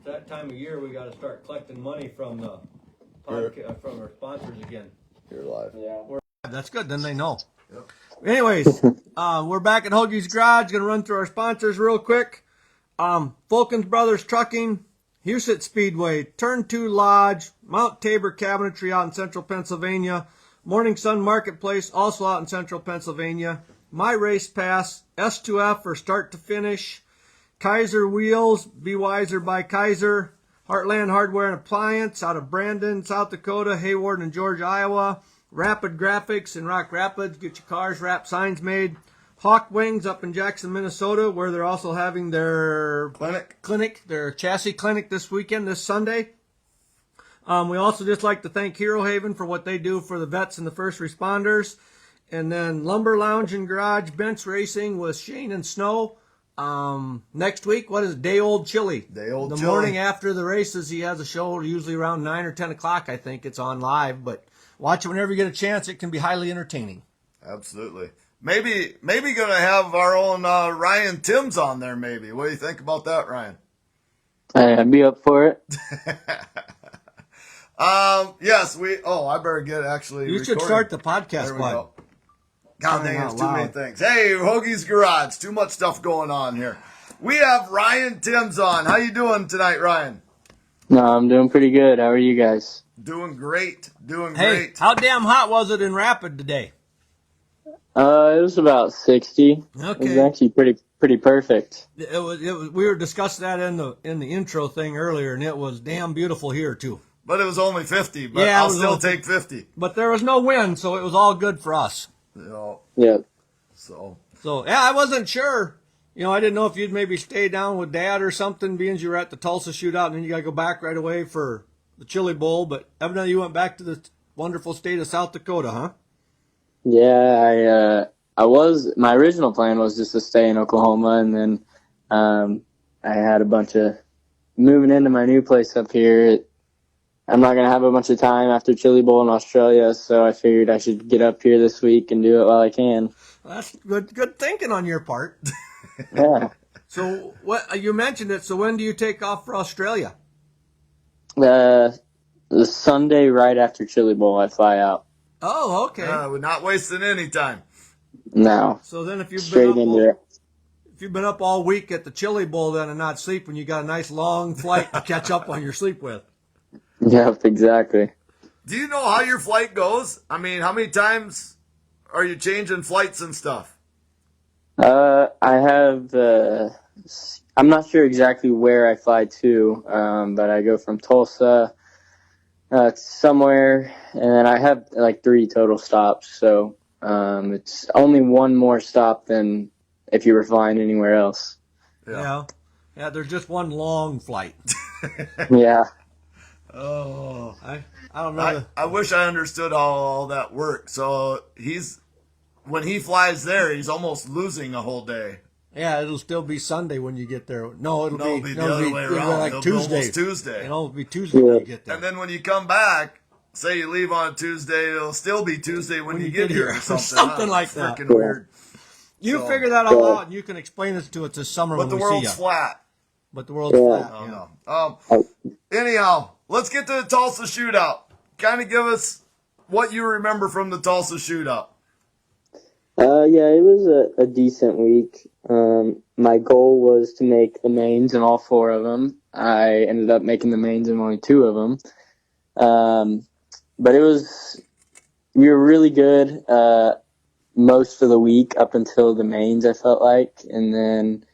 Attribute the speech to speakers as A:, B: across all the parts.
A: that time of year we got to start collecting money from the from our sponsors again.
B: You're live.
C: Yeah.
A: That's good. Then they know.
B: Yep.
A: Anyways, we're back at Hoagie's Garage. Going to run through our sponsors real quick. Fulkins Brothers Trucking, Huset Speedway, Turn 2 Lodge, Mount Tabor Cabinetry out in central Pennsylvania, Morning Sun Marketplace, also out in central Pennsylvania, My Race Pass, S2F for start to finish, Kaiser Wheels, Be Wiser by Kaiser, Heartland Hardware and Appliance out of Brandon, South Dakota, Hayward and George, Iowa, Rapid Graphics in Rock Rapids, get your cars wrap signs made, Hawk Wings up in Jackson, Minnesota, where they're also having their clinic, their chassis clinic this weekend, this Sunday. We also just like to thank Hero Haven for what they do for the vets and the first responders. And then Lumber Lounge and Garage Bench Racing with Shane and Snow. Next week, what is it? Day Old Chili. The morning after the races, he has a show usually around 9 or 10 o'clock, I think. It's on live, but watch it whenever you get a chance. It can be highly entertaining.
B: Absolutely. Maybe going to have our own Ryan Timms on there, maybe. What do you think about that, Ryan?
C: I'd be up for it.
B: Yes, I better get actually
A: You
B: recording.
A: should start the podcast,
B: There we
A: bud.
B: go. God dang,
A: Crying
B: it's
A: out
B: too many
A: loud.
B: things. Hey, Hoagie's Garage. Too much stuff going on here. We have Ryan Timms on. How you doing tonight, Ryan?
C: No, I'm doing pretty good. How are you guys?
B: Doing great. Doing
A: Hey,
B: great.
A: how damn hot was it in Rapid today?
C: It was about 60. It was
A: Okay.
C: actually pretty perfect.
A: It was. We were discussing that in the intro thing earlier, and it was damn beautiful here too.
B: But it was only 50, but
A: Yeah, it
B: I'll
A: was
B: still
A: only-
B: take 50.
A: But there was no wind, so it was all good for us.
B: You know,
C: Yep.
B: so
A: So yeah, I wasn't sure. I didn't know if you'd maybe stay down with Dad or something, being you were at the Tulsa shootout, and then you got to go back right away for the Chili Bowl. But evidently, you went back to the wonderful state of South Dakota, huh?
C: Yeah, my original plan was just to stay in Oklahoma, and then I had a bunch of moving into my new place up here. I'm not going to have a bunch of time after Chili Bowl in Australia, so I figured I should get up here this week and do it while I can.
A: Well, that's good thinking on your part.
C: Yeah.
A: So what you mentioned it. So when do you take off for Australia?
C: The Sunday right after Chili Bowl, I fly out.
A: Oh, okay.
B: we're not wasting any time.
C: No.
A: So then, if you've
C: Straight
A: been up
C: into it.
A: if you've been up all week at the Chili Bowl then and not sleeping, you got a nice long flight to catch up on your sleep with.
C: Yep, exactly.
B: Do you know how your flight goes? I mean, how many times are you changing flights and stuff?
C: I have, I'm not sure exactly where I fly to, but I go from Tulsa somewhere, and then I have like 3 total stops, so it's only one more stop than if you were flying anywhere else.
A: Yeah. There's just one long flight.
C: Yeah.
B: Oh,
A: I don't know.
B: I wish I understood how all that worked. So when he flies there, he's almost losing a whole day.
A: Yeah, it'll still be Sunday when you get there. No, it'll
B: be the other way
A: it'll be
B: around.
A: like
B: It'll be
A: Tuesday.
B: almost Tuesday.
A: It'll be Tuesday when you get there.
B: And then when you come back, say you leave on Tuesday, it'll still be Tuesday when you get here or something.
A: Something like that.
B: Freaking weird.
A: You
B: So-
A: figure that all out, and you can explain this to us this summer
B: But
A: when
B: the
A: we see
B: world's
A: you.
B: flat.
A: But the world's
C: Yeah.
A: flat.
B: Oh,
A: Yeah.
B: no. Anyhow, let's get to the Tulsa shootout. Kind of give us what you remember from the Tulsa shootout.
C: Yeah, it was a decent week. My goal was to make the mains in all 4 of them. I ended up making the mains in only 2 of them. But we were really good most of the week up until the mains, I felt like. And then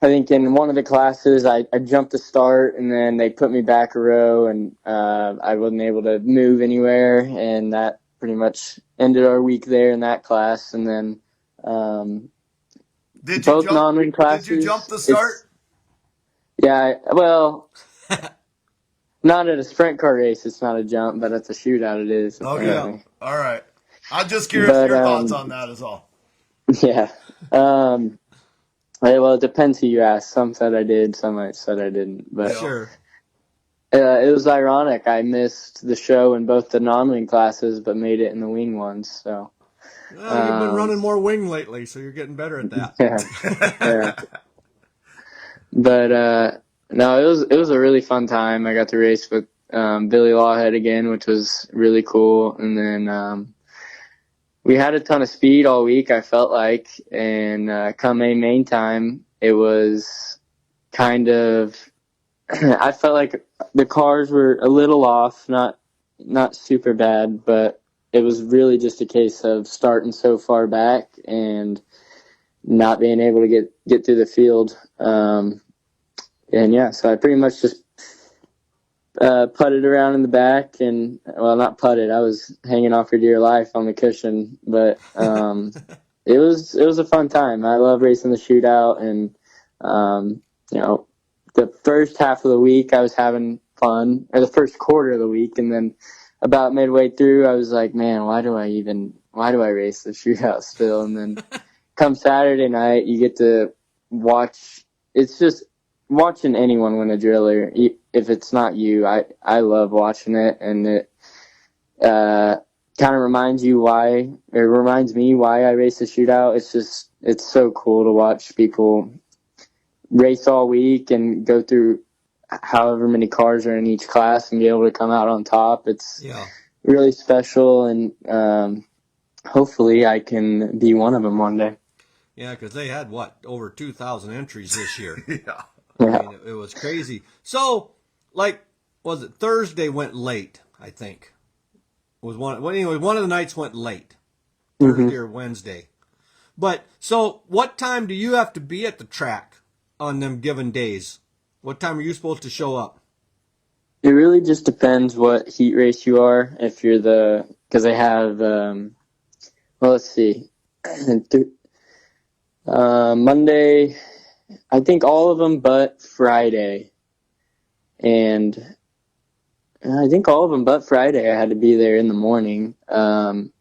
C: I think in one of the classes, I jumped the start, and then they put me back a row, and I wasn't able to move anywhere, and that pretty much ended our week there in that class. And then both non-wing classes.
B: Did you jump the start?
C: Yeah, not at a sprint car race, it's not a jump, but at the shootout it is.
B: Okay,
C: apparently.
B: all right. I'm just curious your thoughts on that is all.
C: Yeah. Well, it depends who you ask. Some said I did, some said I didn't. But
A: Sure.
C: it was ironic. I missed the show in both the non-wing classes, but made it in the wing ones. So
A: Well, you've been running more wing lately, so you're getting better at that.
C: yeah. But No, it was a really fun time. I got to race with Billy Lawhead again, which was really cool. And then we had a ton of speed all week, I felt like. And come main time, it was kind of I felt like the cars were a little off, not super bad, but it was really just a case of starting so far back and not being able to get through the field. And yeah, so I pretty much just putted around in the back, and well, not putted. I was hanging off for dear life on the cushion, but it was a fun time. I love racing the shootout, and you know, the first half of the week I was having fun, or the first quarter of the week, and then about midway through I was like, man, why do I race the shootout still? And then come Saturday night, you get to watch. It's just watching anyone win a driller. If it's not you, I love watching it, and it kind of reminds me why I race the shootout. It's so cool to watch people race all week and go through however many cars are in each class and be able to come out on top. It's really special, and hopefully I can be one of them one day.
A: Yeah, because they had, over 2,000 entries this year.
B: Yeah.
C: Yeah.
A: I mean, it was crazy. So, was it Thursday went late, I think. One of the nights went late. Thursday or Wednesday. But, so, what time do you have to be at the track on them given days? What time are you supposed to show up?
C: It really just depends what heat race you are. If you're because they have, let's see. Monday, I think all of them but Friday. And I think all of them but Friday I had to be there in the morning. And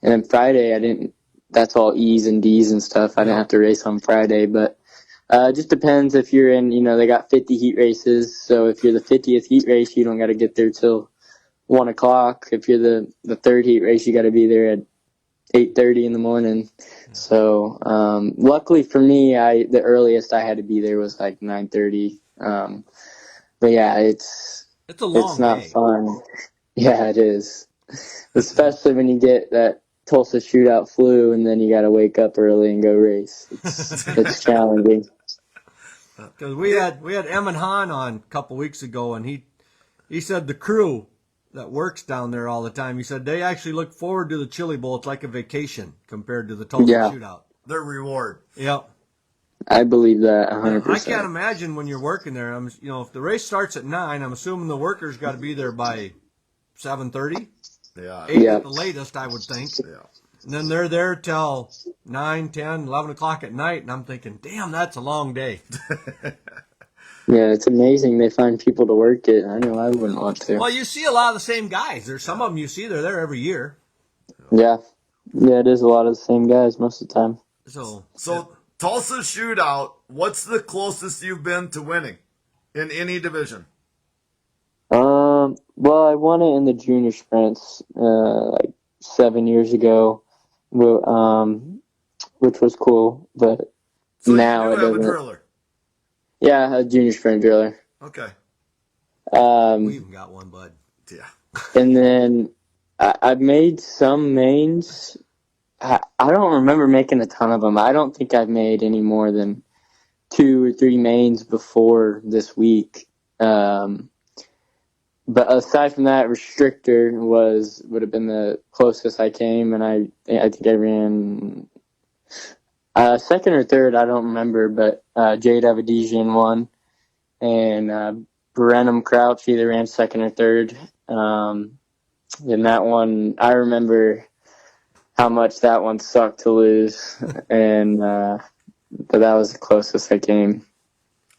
C: then Friday that's all E's and D's and stuff. I didn't have to race on Friday, but it just depends if you're in, they got 50 heat races. So if you're the 50th heat race, you don't got to get there till 1 o'clock. If you're the third heat race, you got to be there at 8:30 in the morning. So luckily for me, the earliest I had to be there was like 9:30. But yeah, it's
A: a long
C: it's not
A: day.
C: fun. Yeah, it is, especially when you get that Tulsa shootout flu and then you got to wake up early and go race. It's challenging.
A: Because we had Emin Hahn on a couple weeks ago, and he said the crew that works down there all the time, he said they actually look forward to the Chili Bowl. It's like a vacation compared to the Tulsa shootout.
B: Their reward.
A: Yep.
C: I believe that 100%.
A: I can't imagine when you're working there. If the race starts at 9, I'm assuming the workers got to be there by 7:30.
B: Yeah.
A: 8
C: Yeah.
A: at the latest, I would think.
B: Yeah.
A: And then they're there till 9, 10, 11 o'clock at night, and I'm thinking, damn, that's a long day.
C: Yeah, it's amazing they find people to work it. I know I wouldn't want to.
A: Well, you see a lot of the same guys. There's some of them you see, they're there every year.
C: Yeah. Yeah, it is a lot of the same guys most of the time.
A: So
B: Tulsa shootout, what's the closest you've been to winning in any division?
C: Well, I won it in the junior sprints, like 7 years ago, which was cool, but
B: So
C: now
B: you
C: it
B: do have a
C: doesn't.
B: driller.
C: Yeah, a junior sprint driller.
B: Okay.
A: we even got one, bud.
B: Yeah.
C: And then I've made some mains. I don't remember making a ton of them. I don't think I've made any more than 2 or 3 mains before this week. But aside from that, restrictor would have been the closest I came, and I think I ran second or third. I don't remember, but Jade Avadesian won, and Brenham Crouch either ran second or third. And that one, I remember how much that one sucked to lose, and but that was the closest I came.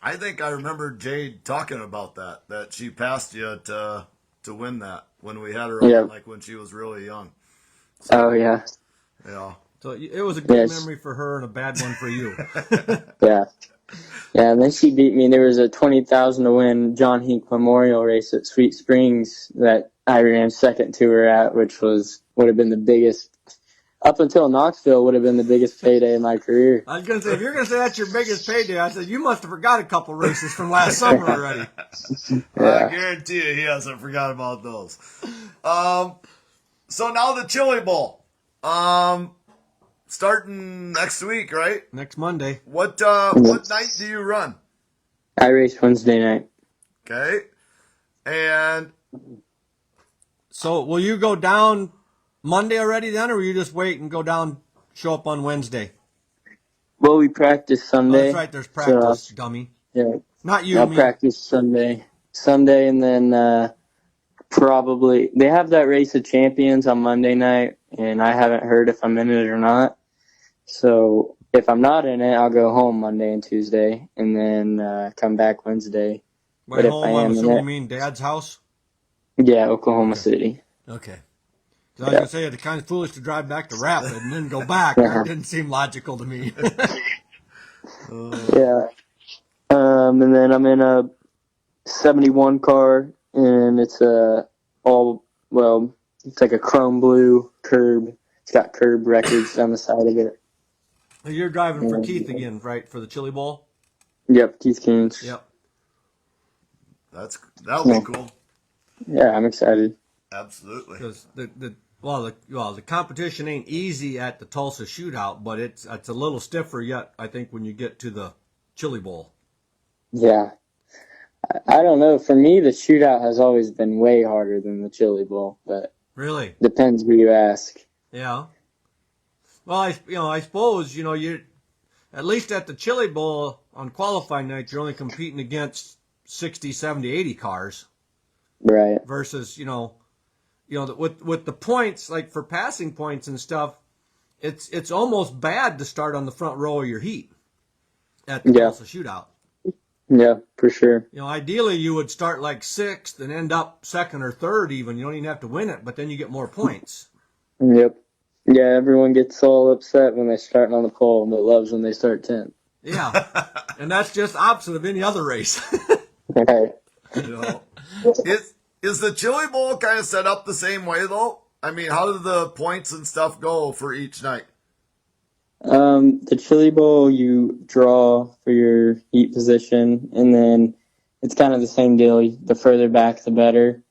B: I think I remember Jade talking about that she passed you to win that when we had her on,
C: Yeah.
B: like when she was really young.
C: Oh yeah,
B: Yeah.
A: So it was a good
C: Yes.
A: memory for her and a bad one for you.
C: yeah. And then she beat me. There was a 20,000 to win John Hink Memorial race at Sweet Springs that I ran second to her at, which would have been the biggest up until Knoxville would have been the biggest payday of my career.
A: I was going to say, if you're going to say that's your biggest payday, I said, you must have forgot a couple races from last summer already.
B: I
C: Yeah.
B: guarantee you he hasn't forgot about those. So now the Chili Bowl. Starting next week, right?
A: Next Monday.
B: What night do you run?
C: I race Wednesday night.
B: Okay. And
A: So will you go down Monday already then, or will you just wait and go down, show up on Wednesday?
C: Well, we practice
A: Oh,
C: Sunday.
A: that's right, there's practice, dummy.
C: Yeah.
A: Not you,
C: I'll
A: me.
C: practice Sunday, and then probably they have that race of champions on Monday night, and I haven't heard if I'm in it or not. So if I'm not in it, I'll go home Monday and Tuesday, and then come back Wednesday.
A: By
C: but if
A: home,
C: I
A: I'm
C: am in
A: assuming
C: it-
A: you mean Dad's house?
C: Yeah, Oklahoma City.
A: Okay. 'Cause I was going to say, it's kind of foolish to drive back to Rapid and then go back. That didn't seem logical to me.
C: Yeah. And then I'm in a 71 car, and it's it's like a chrome blue curb. It's got curb records on the side of it.
A: You're driving for Keith again, right, for the Chili Bowl?
C: Yep, Keith Keynes.
A: Yep.
B: that'll be cool.
C: Yeah, I'm excited.
B: Absolutely.
A: Because the competition ain't easy at the Tulsa Shootout, but it's a little stiffer yet, I think, when you get to the Chili Bowl.
C: Yeah. I don't know. For me, the shootout has always been way harder than the Chili Bowl, but
A: Really?
C: depends who you ask.
A: Yeah. Well, I suppose, you at least at the Chili Bowl on qualifying night, you're only competing against 60, 70, 80 cars
C: Right.
A: versus, with the points, like for passing points and stuff, it's almost bad to start on the front row of your heat at the
C: Yeah.
A: Tulsa Shootout.
C: Yeah, for sure.
A: Ideally you would start like sixth and end up second or third even. You don't even have to win it, but then you get more points.
C: Yep. Yeah, everyone gets all upset when they're starting on the pole, but loves when they start 10th.
A: Yeah. And that's just opposite of any other race.
C: Right.
B: Is the Chili Bowl kind of set up the same way though? I mean, how do the points and stuff go for each night?
C: The Chili Bowl, you draw for your heat position, and then it's kind of the same deal. The further back, the better.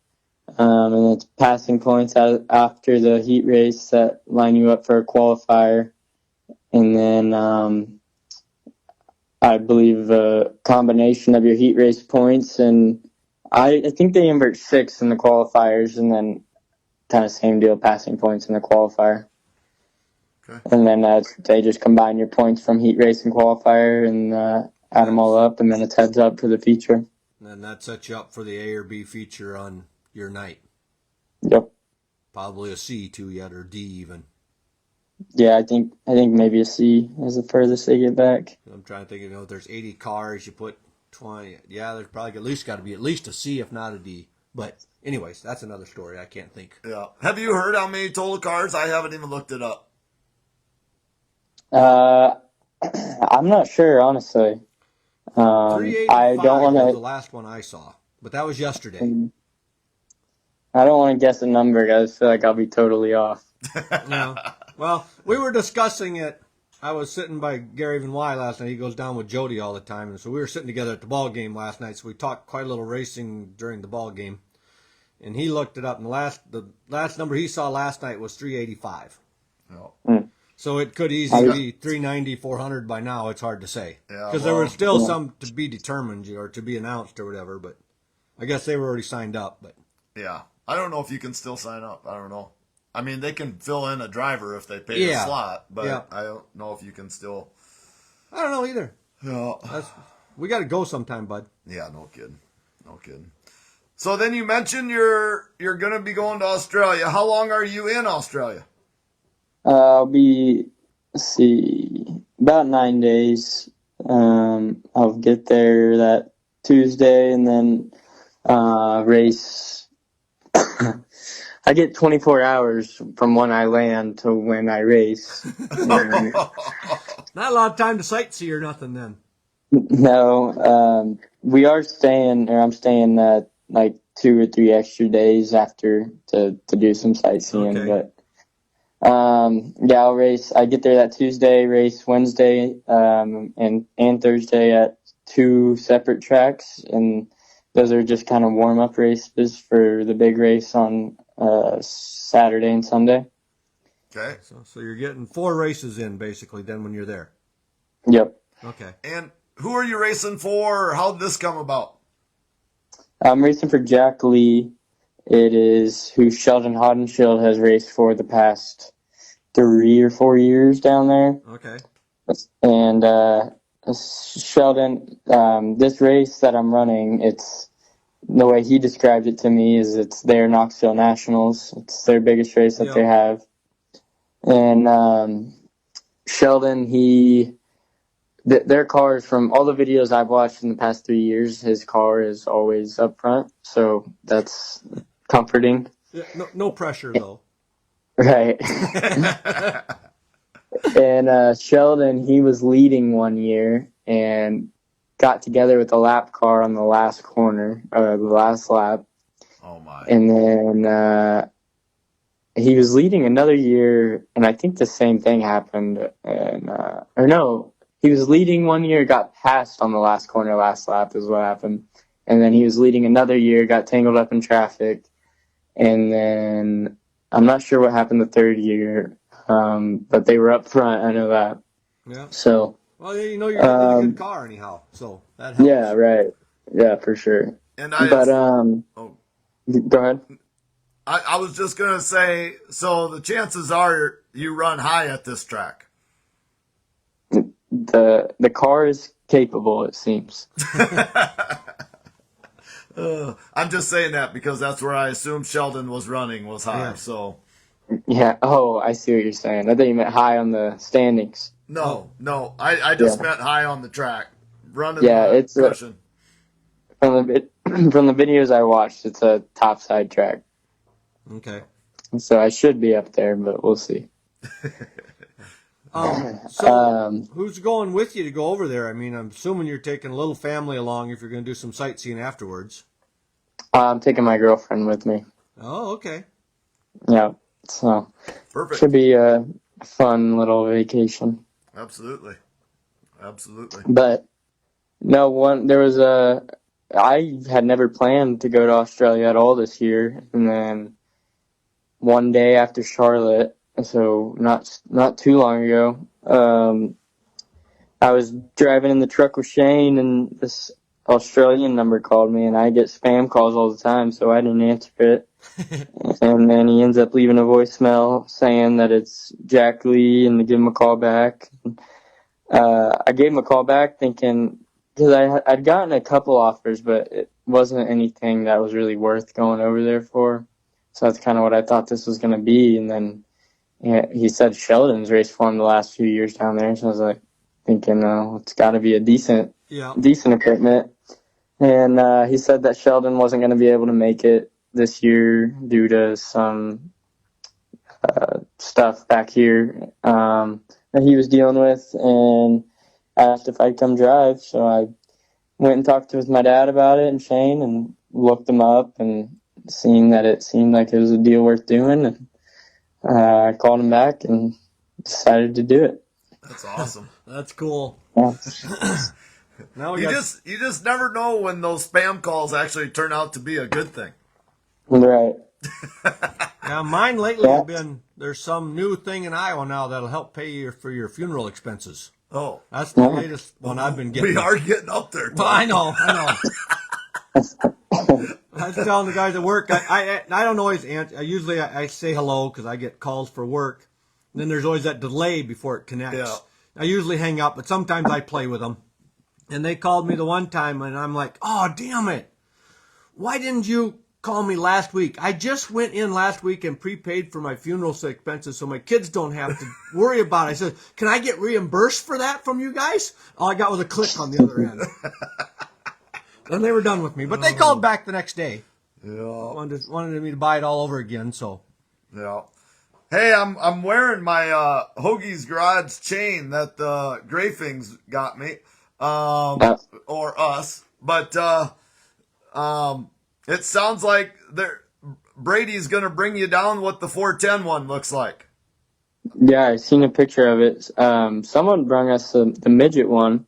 C: And it's passing points after the heat race that line you up for a qualifier. And then I believe a combination of your heat race points, and I think they invert 6 in the qualifiers, and then kind of same deal, passing points in the qualifier.
B: Okay.
C: And then they just combine your points from heat race and qualifier and add them all up, and then it's heads up for the feature.
A: And that sets you up for the A or B feature on your night.
C: Yep.
A: Probably a C too yet, or D even.
C: Yeah, I think maybe a C is the furthest they get back.
A: I'm trying to think, if there's 80 cars, you put 20. Yeah, there's probably got to be at least a C, if not a D. But anyways, that's another story. I can't think.
B: Yeah. Have you heard how many total cars? I haven't even looked it up.
C: I'm not sure, honestly. I don't want
A: was the
C: to.
A: last one I saw, but that was yesterday.
C: I don't want to guess a number, guys. I feel like I'll be totally off.
A: Yeah. Well, we were discussing it. I was sitting by Gary Van Wy last night. He goes down with Jody all the time, and so we were sitting together at the ball game last night. So we talked quite a little racing during the ball game, and he looked it up. And the last number he saw last night was 385.
B: No.
A: So it could easily be 390, 400 by now. It's hard to say
B: Yeah,
A: because there were still some to be determined or to be announced or whatever. But I guess they were already signed up. But
B: Yeah. I don't know if you can still sign up. I don't know. I mean, they can fill in a driver if they pay the slot, but I don't know if you can still.
A: I don't know either.
B: Yeah.
A: We got to go sometime, bud.
B: Yeah, no kidding. No kidding. So then you mentioned you're going to be going to Australia. How long are you in Australia?
C: I'll be, about 9 days. I'll get there that Tuesday and then race. I get 24 hours from when I land to when I race.
A: Not a lot of time to sightsee or nothing then.
C: No, I'm staying like 2 or 3 extra days after to do some sightseeing,
A: Okay.
C: but Yeah, I'll race. I get there that Tuesday, race Wednesday, and Thursday at two separate tracks, and those are just kind of warm up races for the big race on Saturday and Sunday.
B: Okay.
A: So you're getting 4 races in basically then when you're there.
C: Yep.
A: Okay.
B: And who are you racing for? How did this come about?
C: I'm racing for Jack Lee. It is who Sheldon Hodenshield has raced for the past 3 or 4 years down there.
A: Okay.
C: And Sheldon, this race that I'm running, it's the way he described it to me is it's their Knoxville Nationals. It's their biggest race that they have. And Sheldon, their cars, from all the videos I've watched in the past 3 years, his car is always up front, so that's comforting.
A: Yeah, no pressure though.
C: Right. And Sheldon, he was leading one year and got together with a lap car on the last corner, the last lap.
B: Oh my!
C: And then he was leading another year, and I think the same thing happened. And or no, he was leading one year, got passed on the last corner, last lap is what happened. And then he was leading another year, got tangled up in traffic, and then I'm not sure what happened the third year, but they were up front. I know that.
A: Yeah.
C: So.
A: Well, you know you're getting a good car anyhow, so that helps.
C: Yeah, right. Yeah, for sure.
B: And
C: go ahead.
B: I was just gonna say, so the chances are you run high at this track.
C: The car is capable, it seems.
B: I'm just saying that because that's where I assumed Sheldon was running, was high.
A: Yeah.
B: So.
C: Yeah. Oh, I see what you're saying. I thought you meant high on the standings.
B: No. I just meant high on the track. Running.
C: Yeah, it's
B: cushion.
C: from the videos I watched, it's a topside track.
A: Okay.
C: So I should be up there, but we'll see.
A: Who's going with you to go over there? I mean, I'm assuming you're taking a little family along if you're going to do some sightseeing afterwards.
C: I'm taking my girlfriend with me.
A: Oh, okay.
C: Yeah. So.
B: Perfect.
C: Should be a fun little vacation.
B: Absolutely.
C: But no, I had never planned to go to Australia at all this year, and then one day after Charlotte, so not too long ago, I was driving in the truck with Shane, and this Australian number called me, and I get spam calls all the time, so I didn't answer it. And then he ends up leaving a voicemail saying that it's Jack Lee and to give him a call back. I gave him a call back thinking, because I'd gotten a couple offers, but it wasn't anything that was really worth going over there for. So that's kind of what I thought this was going to be. And then he said Sheldon's raced for him the last few years down there. So I was like thinking, it's got to be a decent equipment. And he said that Sheldon wasn't going to be able to make it this year due to some stuff back here that he was dealing with, and asked if I'd come drive. So I went and talked with my dad about it and Shane, and looked him up, and seeing that it seemed like it was a deal worth doing, and I called him back and decided to do it.
B: That's awesome.
A: That's cool.
C: Yeah.
B: Now you just never know when those spam calls actually turn out to be a good thing.
C: Right.
A: Now mine lately have been, there's some new thing in Iowa now that'll help pay you for your funeral expenses.
B: Oh,
A: that's the latest one I've been getting.
B: We are getting up there.
A: Well, I know. I was telling the guys at work, I don't always answer. I say hello because I get calls for work. And then there's always that delay before it connects.
B: Yeah.
A: I usually hang up, but sometimes I play with them. And they called me the one time, and I'm like, oh, damn it. Why didn't you call me last week? I just went in last week and prepaid for my funeral expenses so my kids don't have to worry about it. I said, can I get reimbursed for that from you guys? All I got was a click on the other end. And they were done with me. But they called back the next day.
B: Yeah.
A: Wanted me to buy it all over again, so.
B: Yeah. Hey, I'm wearing my Hoagie's Garage chain that Grafings got me. Or us. But it sounds like Brady's going to bring you down what the 410 one looks like.
C: Yeah, I seen a picture of it. Someone brought us the midget one.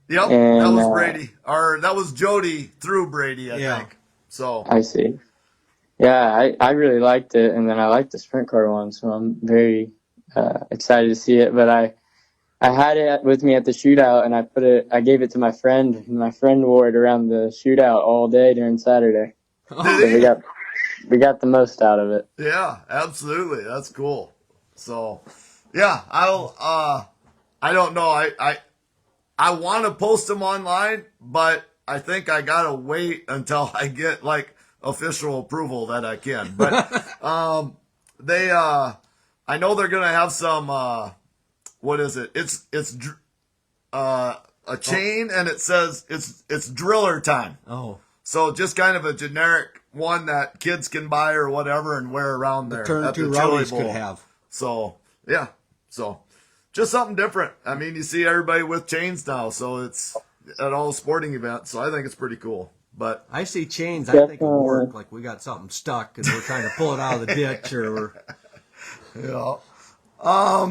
B: Yep, that
C: And
B: was Brady. Or that was Jody through Brady, I
A: Yeah.
B: think. So,
C: I see. Yeah, I really liked it, and then I liked the sprint car one, so I'm very excited to see it. But I had it with me at the shootout, and I gave it to my friend, and my friend wore it around the shootout all day during Saturday.
B: did
C: So
B: he?
C: we got the most out of it.
B: Yeah, absolutely. That's cool. So, yeah, I don't know. I want to post them online, but I think I gotta wait until I get like official approval that I can. But I know they're gonna have some. What is it? It's a chain, and it says it's driller time.
A: Oh,
B: So just kind of a generic one that kids can buy or whatever and wear around there
A: turn
B: at the
A: two
B: Chili
A: rowdies
B: Bowl.
A: could have.
B: So yeah, so just something different. I mean, you see everybody with chains now, so it's at all sporting events. So I think it's pretty cool. But
A: I see chains. I think will work. Like we got something stuck and we're trying to pull it out of the ditch, or we're
B: yeah,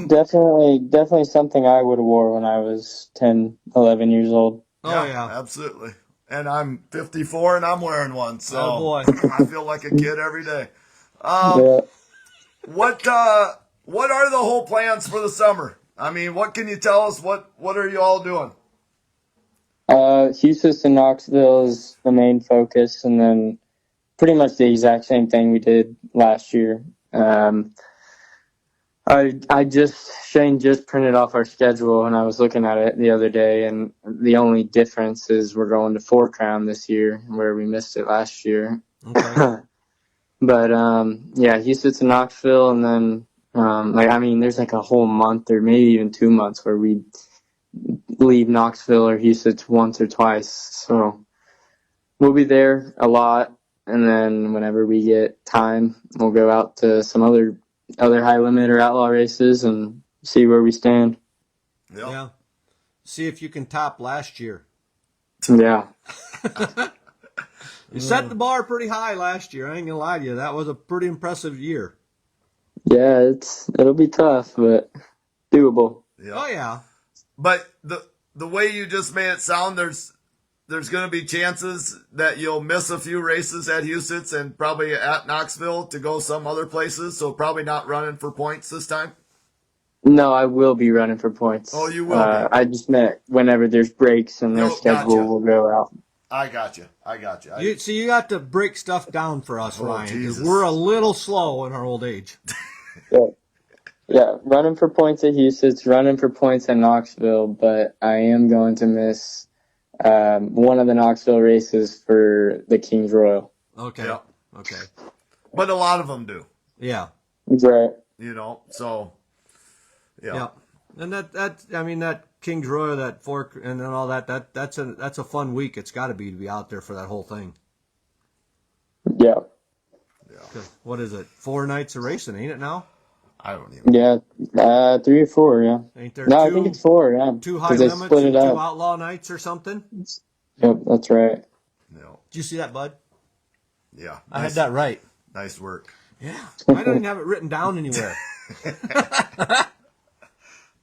C: Definitely something I would have wore when I was 10, 11 years old.
A: oh yeah.
B: absolutely. And I'm 54 and I'm wearing one, so
A: Oh, boy.
B: I feel like a kid every day.
C: Yeah.
B: What are the whole plans for the summer? I mean, what can you tell us? What are you all doing?
C: Houston and Knoxville is the main focus, and then pretty much the exact same thing we did last year. Shane just printed off our schedule, and I was looking at it the other day, and the only difference is we're going to Four Crown this year, where we missed it last year.
A: Okay.
C: But yeah, Houston to Knoxville, and then there's like a whole month or maybe even 2 months where we leave Knoxville or Houston once or twice. So we'll be there a lot, and then whenever we get time, we'll go out to some other high limit or outlaw races and see where we stand.
B: Yep.
A: Yeah. See if you can top last year.
C: Yeah.
A: You set the bar pretty high last year. I ain't gonna lie to you. That was a pretty impressive year.
C: Yeah, it'll be tough, but doable.
B: Yep.
A: Oh yeah.
B: But the way you just made it sound, there's going to be chances that you'll miss a few races at Houston and probably at Knoxville to go some other places. So probably not running for points this time.
C: No, I will be running for points.
B: Oh, you will be.
C: I just meant whenever there's breaks and their
B: Nope,
C: schedule
B: gotcha.
C: will go out.
B: I got you.
A: You got to break stuff down for us,
B: Oh,
A: Ryan, because
B: Jesus.
A: we're a little slow in our old age.
C: Yeah, running for points at Houston, running for points at Knoxville, but I am going to miss one of the Knoxville races for the Kings Royal.
A: Okay.
B: Yep.
A: Okay.
B: But a lot of them do,
A: Yeah.
C: Right.
B: so yeah.
A: Yeah. And that King's Royal, that Fork, and then all that's a fun week. It's got to be out there for that whole thing.
C: Yeah.
A: 'Cause what is it? 4 nights of racing, ain't it now?
B: I don't even.
C: Yeah. 3 or 4, yeah.
A: Ain't there
C: No,
A: two,
C: I think it's 4, yeah.
A: 2 high
C: 'Cause they
A: limits
C: split
A: and
C: it
A: 2
C: up.
A: outlaw nights or something?
C: Yep, that's right.
B: No.
A: Did you see that, bud?
B: Yeah.
A: I had that right.
B: Nice work.
A: Yeah. I don't even have it written down anywhere.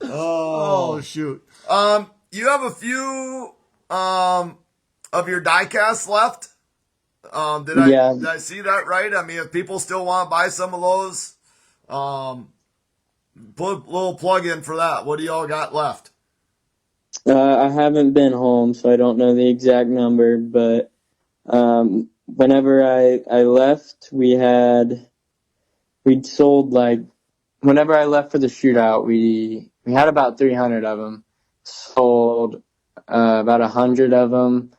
A: Oh, shoot.
B: You have a few of your diecast left. Did I see that right? I mean, if people still want to buy some of those, put a little plug in for that. What do y'all got left?
C: I haven't been home, so I don't know the exact number, but whenever I left, we'd sold whenever I left for the shootout, we had about 300 of them, sold about 100 of them,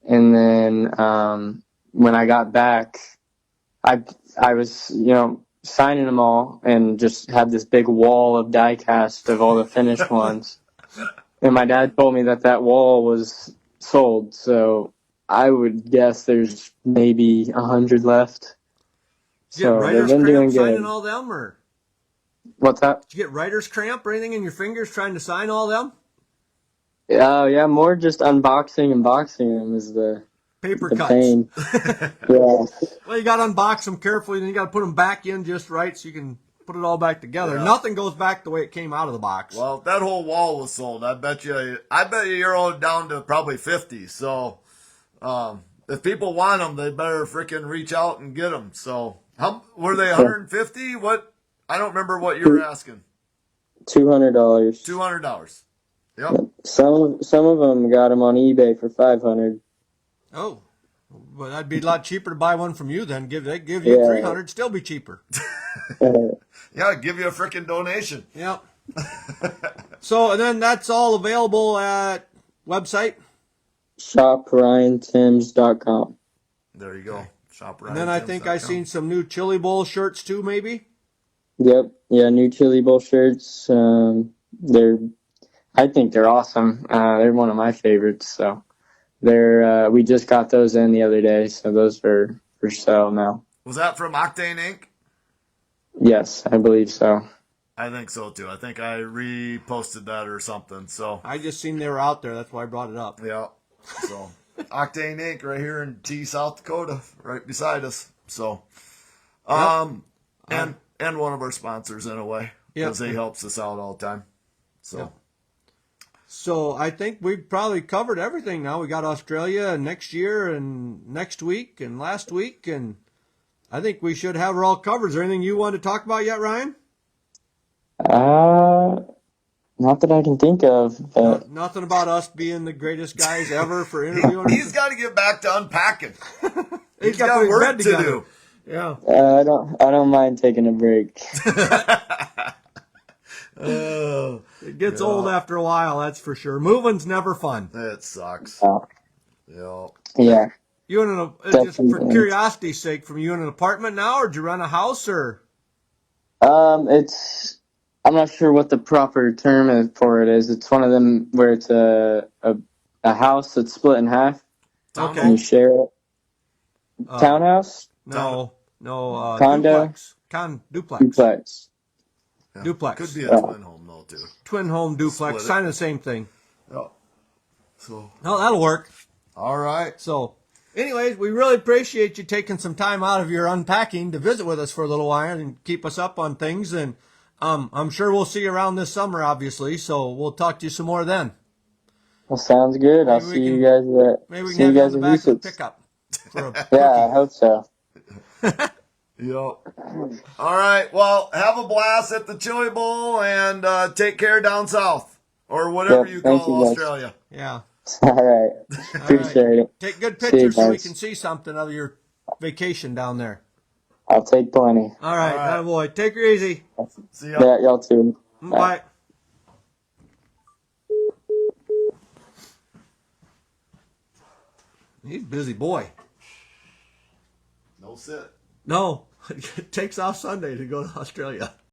C: and then when I got back, I was signing them all and just had this big wall of die cast of all the finished ones. And my dad told me that wall was sold, so I would guess there's maybe 100 left.
A: Did you get
C: So they've
A: writer's
C: been
A: cramp
C: doing
A: signing
C: good.
A: all them, or
C: What's that?
A: did you get writer's cramp or anything in your fingers trying to sign all them?
C: Yeah, more just unboxing and boxing them is the
A: Paper cuts.
C: pain. Yeah.
A: Well, you got to unbox them carefully, then you got to put them back in just right so you can put it all back together.
B: Yeah.
A: Nothing goes back the way it came out of the box.
B: Well, if that whole wall was sold, I bet you you're on down to probably 50. So, if people want them, they better freaking reach out and get them. So, how were they 150? What? I don't remember what you were asking.
C: $200.
B: $200. Yep.
C: Some of them got them on eBay for $500.
A: Oh, well, that'd be a lot cheaper to buy one from you then. They give you
C: Yeah.
A: 300, still be cheaper.
B: Yeah, give you a freaking donation.
A: Yep. So, and then that's all available at website.
C: ShopRyanTims.com.
B: There you go. Shop right.
A: And then I think I seen some new Chili Bowl shirts too, maybe.
C: Yep. Yeah, new Chili Bowl shirts. I think they're awesome. They're one of my favorites. So we just got those in the other day. So those are for sale now.
B: Was that from Octane Inc.?
C: Yes, I believe so.
B: I think so too. I think I reposted that or something. So
A: I just seen they were out there. That's why I brought it up.
B: yeah. So Octane Inc. right here in T, South Dakota, right beside us. So, and one of our sponsors in a way because they helps us out all the time. So.
A: Yep. So I think we've probably covered everything now. We got Australia next year and next week and last week, and I think we should have it all covered. Is there anything you want to talk about yet, Ryan?
C: Not that I can think of. But
A: Nothing about us being the greatest guys ever for interviewing.
B: He's got to get back to unpacking.
A: He's
B: got
A: put his
B: work
A: bed
B: to
A: together.
B: do.
A: Yeah.
C: I don't mind taking a break.
B: Oh,
A: It gets old after a while, that's for sure. Moving's never fun.
B: it sucks. Yeah.
C: Yeah.
A: You in an just for
C: Definitely.
A: curiosity's sake, from you in an apartment now, or did you rent a house, or?
C: I'm not sure what the proper term for it is. It's one of them where it's a house that's split in half
A: Okay.
C: and you share it. Townhouse?
A: No,
C: Condo?
A: duplex.
C: Duplex.
B: Yeah.
A: Duplex.
B: Could be a twin home though too.
A: Twin home duplex,
B: Split it.
A: kind of the same thing.
B: Yeah. So.
A: No, that'll work.
B: All right.
A: So, anyways, we really appreciate you taking some time out of your unpacking to visit with us for a little while and keep us up on things. And I'm sure we'll see you around this summer, obviously. So we'll talk to you some more then.
C: Well, sounds good. I'll
A: Maybe we
C: see
A: can-
C: you guys at
A: Maybe we
C: see
A: can
C: you
A: have you on
C: guys
A: the
C: at
A: back of the
C: Huset's.
A: pickup. For a
C: Yeah, I hope so.
B: Yep. All right. Well, have a blast at the Chili Bowl and take care down south or whatever
C: Yep,
B: you
C: thank
B: call
C: you, guys.
B: Australia.
A: Yeah.
C: All right. Appreciate it.
A: Take good
C: See you
A: pictures so we
C: guys.
A: can see something of your vacation down there.
C: I'll take plenty.
A: All right,
B: All right.
A: boy. Take her easy.
B: See ya.
C: Yeah, y'all too.
A: Bye. He's a busy boy.
B: No sit.
A: No, it takes off Sunday to go to Australia.